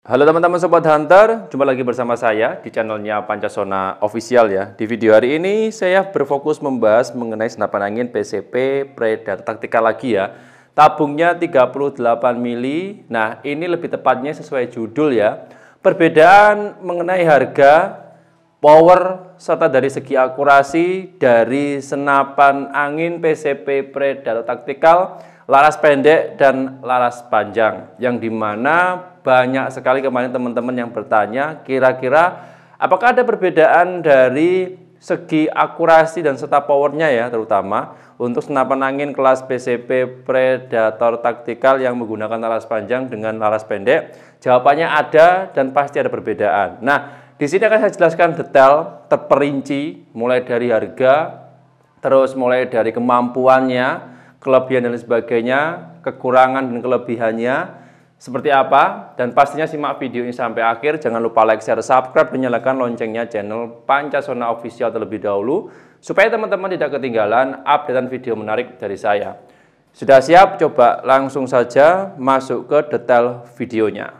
Halo teman-teman Sobat Hunter, jumpa lagi bersama saya di channelnya Pancasona Official ya. Di video hari ini saya berfokus membahas mengenai senapan angin PCP Predator Tactical lagi ya. Tabungnya 38 mili. Nah, ini lebih tepatnya sesuai judul ya. Perbedaan mengenai harga, power, serta dari segi akurasi dari senapan angin PCP Predator Tactical, laras pendek dan laras panjang, yang dimana banyak sekali kemarin teman-teman yang bertanya kira-kira apakah ada perbedaan dari segi akurasi dan serta powernya ya, terutama untuk senapan angin kelas PCP Predator Tactical yang menggunakan laras panjang dengan laras pendek. Jawabannya ada dan pasti ada perbedaan. Nah, di sini akan saya jelaskan detail terperinci mulai dari harga, terus mulai dari kemampuannya, kelebihan dan sebagainya, kekurangan dan kelebihannya seperti apa, dan pastinya simak video ini sampai akhir. Jangan lupa like, share, subscribe, dan nyalakan loncengnya channel Pancasona Official terlebih dahulu supaya teman-teman tidak ketinggalan updatean video menarik dari saya. Sudah siap? Coba langsung saja masuk ke detail videonya.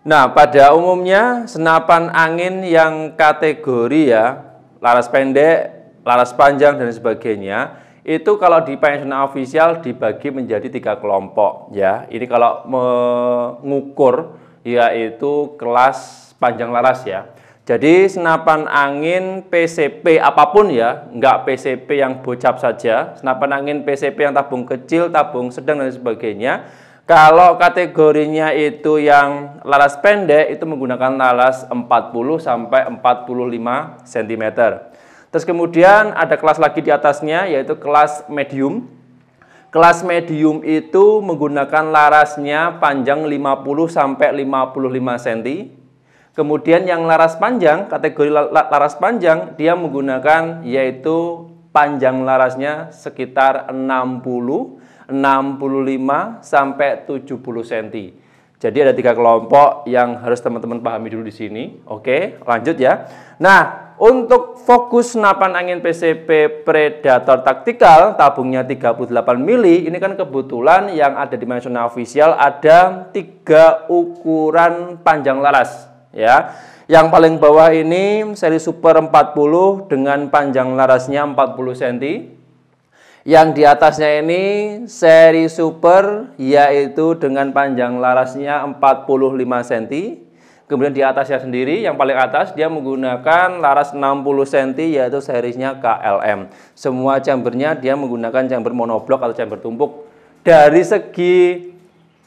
Nah, pada umumnya senapan angin yang kategori ya laras pendek, laras panjang dan sebagainya itu kalau di Pancasona Official dibagi menjadi 3 kelompok ya. Ini kalau mengukur yaitu kelas panjang laras ya. Jadi senapan angin PCP apapun ya, enggak PCP yang bocap saja, senapan angin PCP yang tabung kecil, tabung sedang dan sebagainya. Kalau kategorinya itu yang laras pendek itu menggunakan laras 40 sampai 45 cm. Terus kemudian ada kelas lagi di atasnya yaitu kelas medium. Kelas medium itu menggunakan larasnya panjang 50 sampai 55 cm. Kemudian yang laras panjang, kategori laras panjang, dia menggunakan yaitu panjang larasnya sekitar 60, 65 sampai 70 cm. Jadi ada 3 kelompok yang harus teman-teman pahami dulu di sini. Oke, lanjut ya. Nah, untuk fokus senapan angin PCP Predator Tactical tabungnya 38 mili, ini kan kebetulan yang ada di Pancasona Official ada 3 ukuran panjang laras ya. Yang paling bawah ini seri Super 40 dengan panjang larasnya 40 cm. Yang di atasnya ini seri Super yaitu dengan panjang larasnya 45 cm. Kemudian di atasnya sendiri yang paling atas dia menggunakan laras 60 cm yaitu seriesnya KLM. Semua chambernya dia menggunakan chamber monoblok atau chamber tumpuk. Dari segi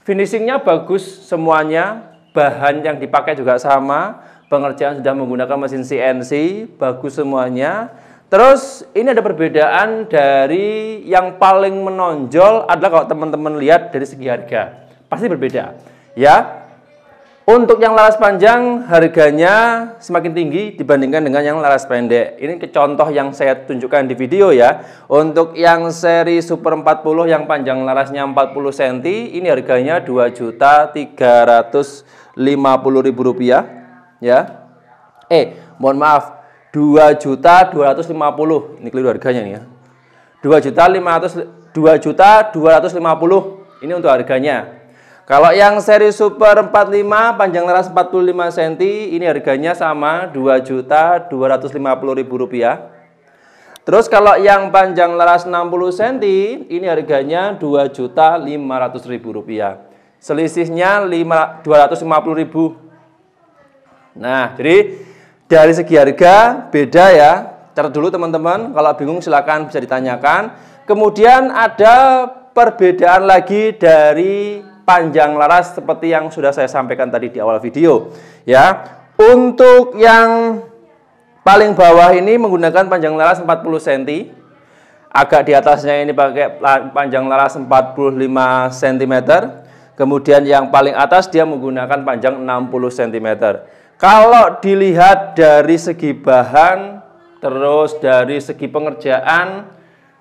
finishingnya bagus semuanya, bahan yang dipakai juga sama, pengerjaan sudah menggunakan mesin CNC, bagus semuanya. Terus ini ada perbedaan dari yang paling menonjol adalah kalau teman-teman lihat dari segi harga. Pasti berbeda ya. Untuk yang laras panjang harganya semakin tinggi dibandingkan dengan yang laras pendek. Ini contoh yang saya tunjukkan di video ya. Untuk yang seri Super 40 yang panjang larasnya 40 cm ini harganya Rp2.350.000 ya. Mohon maaf, 2.250.000. Ini keliru harganya nih ya. 2.250.000 ini untuk harganya. Kalau yang seri Super 45 panjang laras 45 cm ini harganya sama Rp2.250.000. Terus kalau yang panjang laras 60 cm ini harganya Rp2.500.000. Selisihnya Rp250.000. Nah, jadi dari segi harga beda ya. Catat dulu teman-teman, kalau bingung silakan bisa ditanyakan. Kemudian ada perbedaan lagi dari panjang laras seperti yang sudah saya sampaikan tadi di awal video ya. Untuk yang paling bawah ini menggunakan panjang laras 40 cm. Agak di atasnya ini pakai panjang laras 45 cm. Kemudian yang paling atas dia menggunakan panjang 60 cm. Kalau dilihat dari segi bahan, terus dari segi pengerjaan,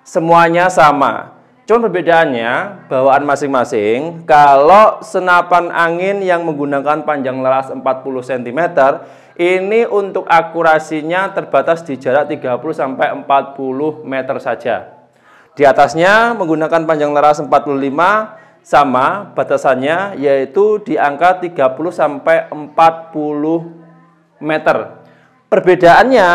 semuanya sama. Cuma perbedaannya bawaan masing-masing. Kalau senapan angin yang menggunakan panjang laras 40 cm, ini untuk akurasinya terbatas di jarak 30 sampai 40 meter saja. Di atasnya menggunakan panjang laras 45, sama batasannya, yaitu di angka 30 sampai 40 meter. Perbedaannya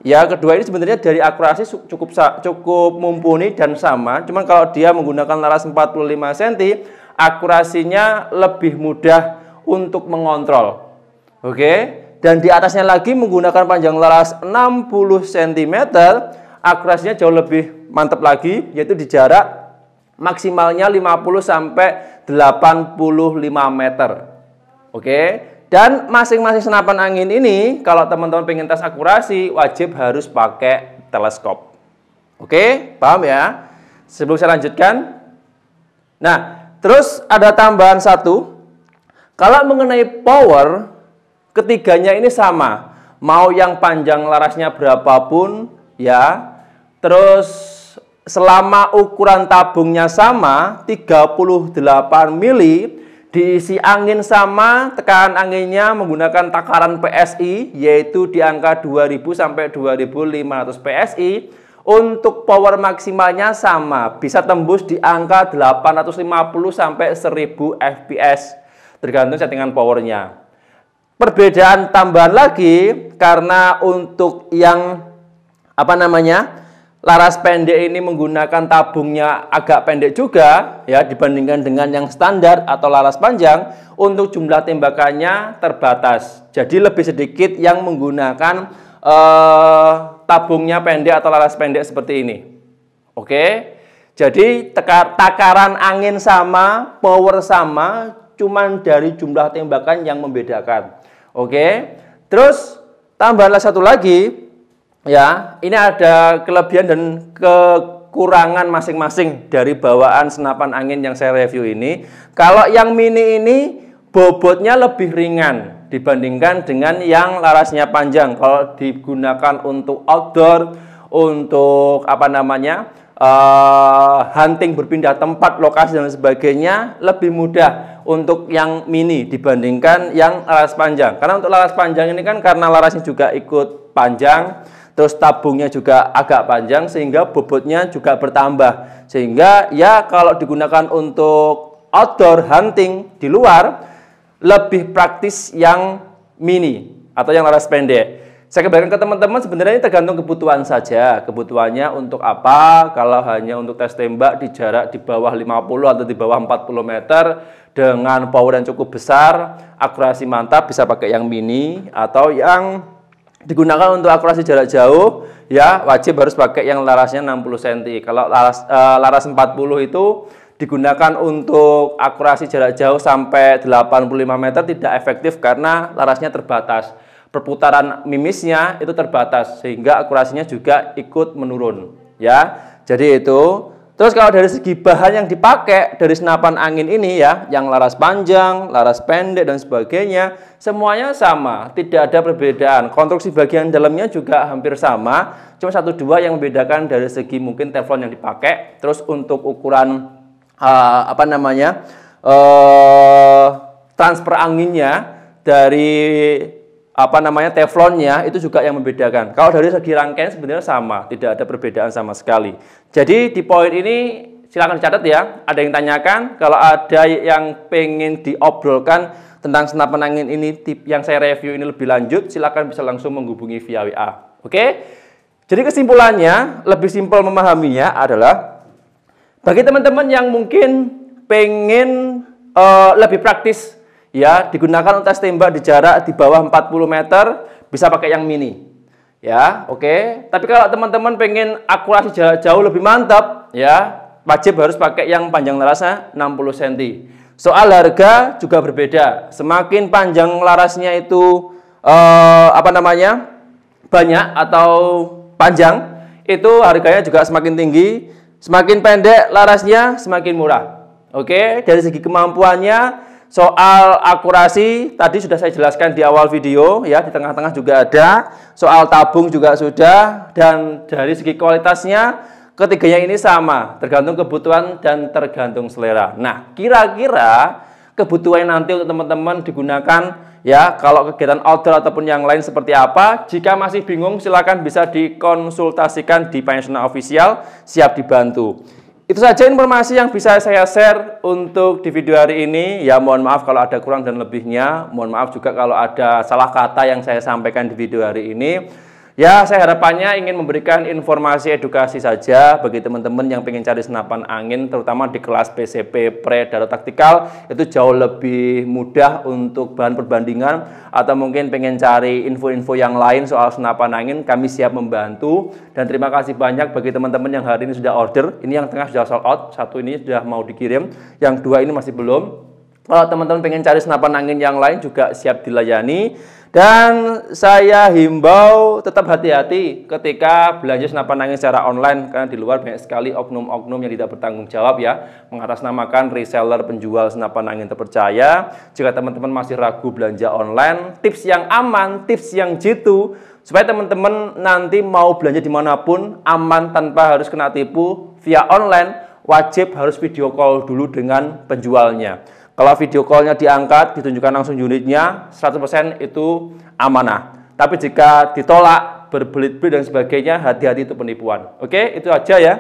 ya, kedua ini sebenarnya dari akurasi cukup mumpuni dan sama. Cuman kalau dia menggunakan laras 45 cm, akurasinya lebih mudah untuk mengontrol. Oke. Dan di atasnya lagi menggunakan panjang laras 60 cm, akurasinya jauh lebih mantap lagi, yaitu di jarak maksimalnya 50 sampai 85 meter. Oke. Dan masing-masing senapan angin ini, kalau teman-teman pengen tes akurasi, wajib harus pakai teleskop. Oke, paham ya? Sebelum saya lanjutkan. Nah, terus ada tambahan satu. Kalau mengenai power, ketiganya ini sama. Mau yang panjang larasnya berapapun, ya. Terus selama ukuran tabungnya sama, 38 mili, diisi angin sama, tekanan anginnya menggunakan takaran PSI, yaitu di angka 2000 sampai 2500 PSI. Untuk power maksimalnya sama, bisa tembus di angka 850 sampai 1000 fps, tergantung settingan powernya. Perbedaan tambahan lagi, karena untuk yang laras pendek ini menggunakan tabungnya agak pendek juga ya dibandingkan dengan yang standar atau laras panjang, untuk jumlah tembakannya terbatas. Jadi lebih sedikit yang menggunakan tabungnya pendek atau laras pendek seperti ini. Oke. Jadi takaran angin sama, power sama, cuman dari jumlah tembakan yang membedakan. Oke. Terus tambahanlah satu lagi. Ya, ini ada kelebihan dan kekurangan masing-masing dari bawaan senapan angin yang saya review ini. Kalau yang mini ini bobotnya lebih ringan dibandingkan dengan yang larasnya panjang. Kalau digunakan untuk outdoor, untuk hunting, berpindah tempat, lokasi dan sebagainya, lebih mudah untuk yang mini dibandingkan yang laras panjang. Karena untuk laras panjang ini kan karena larasnya juga ikut panjang, terus tabungnya juga agak panjang, sehingga bobotnya juga bertambah. Sehingga ya kalau digunakan untuk outdoor hunting di luar, lebih praktis yang mini atau yang laras pendek. Saya kembalikan ke teman-teman, sebenarnya ini tergantung kebutuhan saja. Kebutuhannya untuk apa? Kalau hanya untuk tes tembak di jarak di bawah 50 atau di bawah 40 meter dengan power yang cukup besar, akurasi mantap, bisa pakai yang mini. Atau yang digunakan untuk akurasi jarak jauh, ya wajib harus pakai yang larasnya 60 cm. Kalau laras 40 itu digunakan untuk akurasi jarak jauh sampai 85 meter tidak efektif karena larasnya terbatas. Perputaran mimisnya itu terbatas, sehingga akurasinya juga ikut menurun. Ya, jadi itu. Terus kalau dari segi bahan yang dipakai dari senapan angin ini ya, yang laras panjang, laras pendek dan sebagainya, semuanya sama, tidak ada perbedaan. Konstruksi bagian dalamnya juga hampir sama, cuma 1-2 yang membedakan dari segi mungkin teflon yang dipakai. Terus untuk ukuran transfer anginnya dari teflonnya itu juga yang membedakan. Kalau dari segi rangkaian sebenarnya sama, tidak ada perbedaan sama sekali. Jadi di poin ini silakan dicatat ya. Ada yang tanyakan, kalau ada yang pengen diobrolkan tentang senapan angin ini, tip yang saya review ini lebih lanjut, silakan bisa langsung menghubungi via WA. Oke? Jadi kesimpulannya, lebih simpel memahaminya adalah bagi teman-teman yang mungkin pengen lebih praktis, ya, digunakan untuk tes tembak di jarak di bawah 40 meter, bisa pakai yang mini. Ya, oke. Tapi kalau teman-teman pengen akurasi jarak jauh lebih mantap, ya, wajib harus pakai yang panjang larasnya 60 cm. Soal harga juga berbeda. Semakin panjang larasnya itu banyak atau panjang, itu harganya juga semakin tinggi. Semakin pendek larasnya semakin murah. Oke, dari segi kemampuannya, soal akurasi tadi sudah saya jelaskan di awal video ya, di tengah-tengah juga ada. Soal tabung juga sudah, dan dari segi kualitasnya ketiganya ini sama, tergantung kebutuhan dan tergantung selera. Nah, kira-kira kebutuhan nanti untuk teman-teman digunakan ya, kalau kegiatan outdoor ataupun yang lain seperti apa. Jika masih bingung, silakan bisa dikonsultasikan di Panjasona Official, siap dibantu. Itu saja informasi yang bisa saya share untuk di video hari ini. Ya mohon maaf kalau ada kurang dan lebihnya. Mohon maaf juga kalau ada salah kata yang saya sampaikan di video hari ini. Ya, saya harapannya ingin memberikan informasi edukasi saja bagi teman-teman yang pengen cari senapan angin, terutama di kelas PCP Pre Darurat Taktikal, itu jauh lebih mudah untuk bahan perbandingan, atau mungkin pengen cari info-info yang lain soal senapan angin, kami siap membantu. Dan terima kasih banyak bagi teman-teman yang hari ini sudah order. Ini yang tengah sudah sold out, satu ini sudah mau dikirim, yang dua ini masih belum. Kalau teman-teman pengen cari senapan angin yang lain juga siap dilayani. Dan saya himbau tetap hati-hati ketika belanja senapan angin secara online, karena di luar banyak sekali oknum-oknum yang tidak bertanggung jawab ya, mengatasnamakan reseller penjual senapan angin terpercaya. Jika teman-teman masih ragu belanja online, tips yang aman, tips yang jitu, supaya teman-teman nanti mau belanja dimanapun aman tanpa harus kena tipu via online, wajib harus video call dulu dengan penjualnya. Kalau video call-nya diangkat, ditunjukkan langsung unitnya, 100% itu amanah. Tapi jika ditolak, berbelit-belit dan sebagainya, hati-hati itu penipuan. Oke, itu aja ya.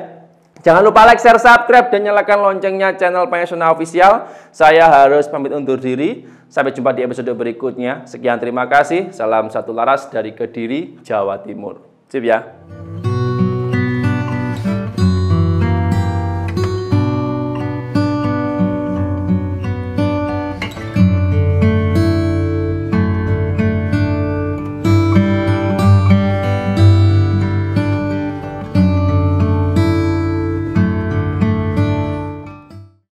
Jangan lupa like, share, subscribe, dan nyalakan loncengnya channel Panjasona Official. Saya harus pamit undur diri. Sampai jumpa di episode berikutnya. Sekian, terima kasih. Salam satu laras dari Kediri, Jawa Timur. Sip ya.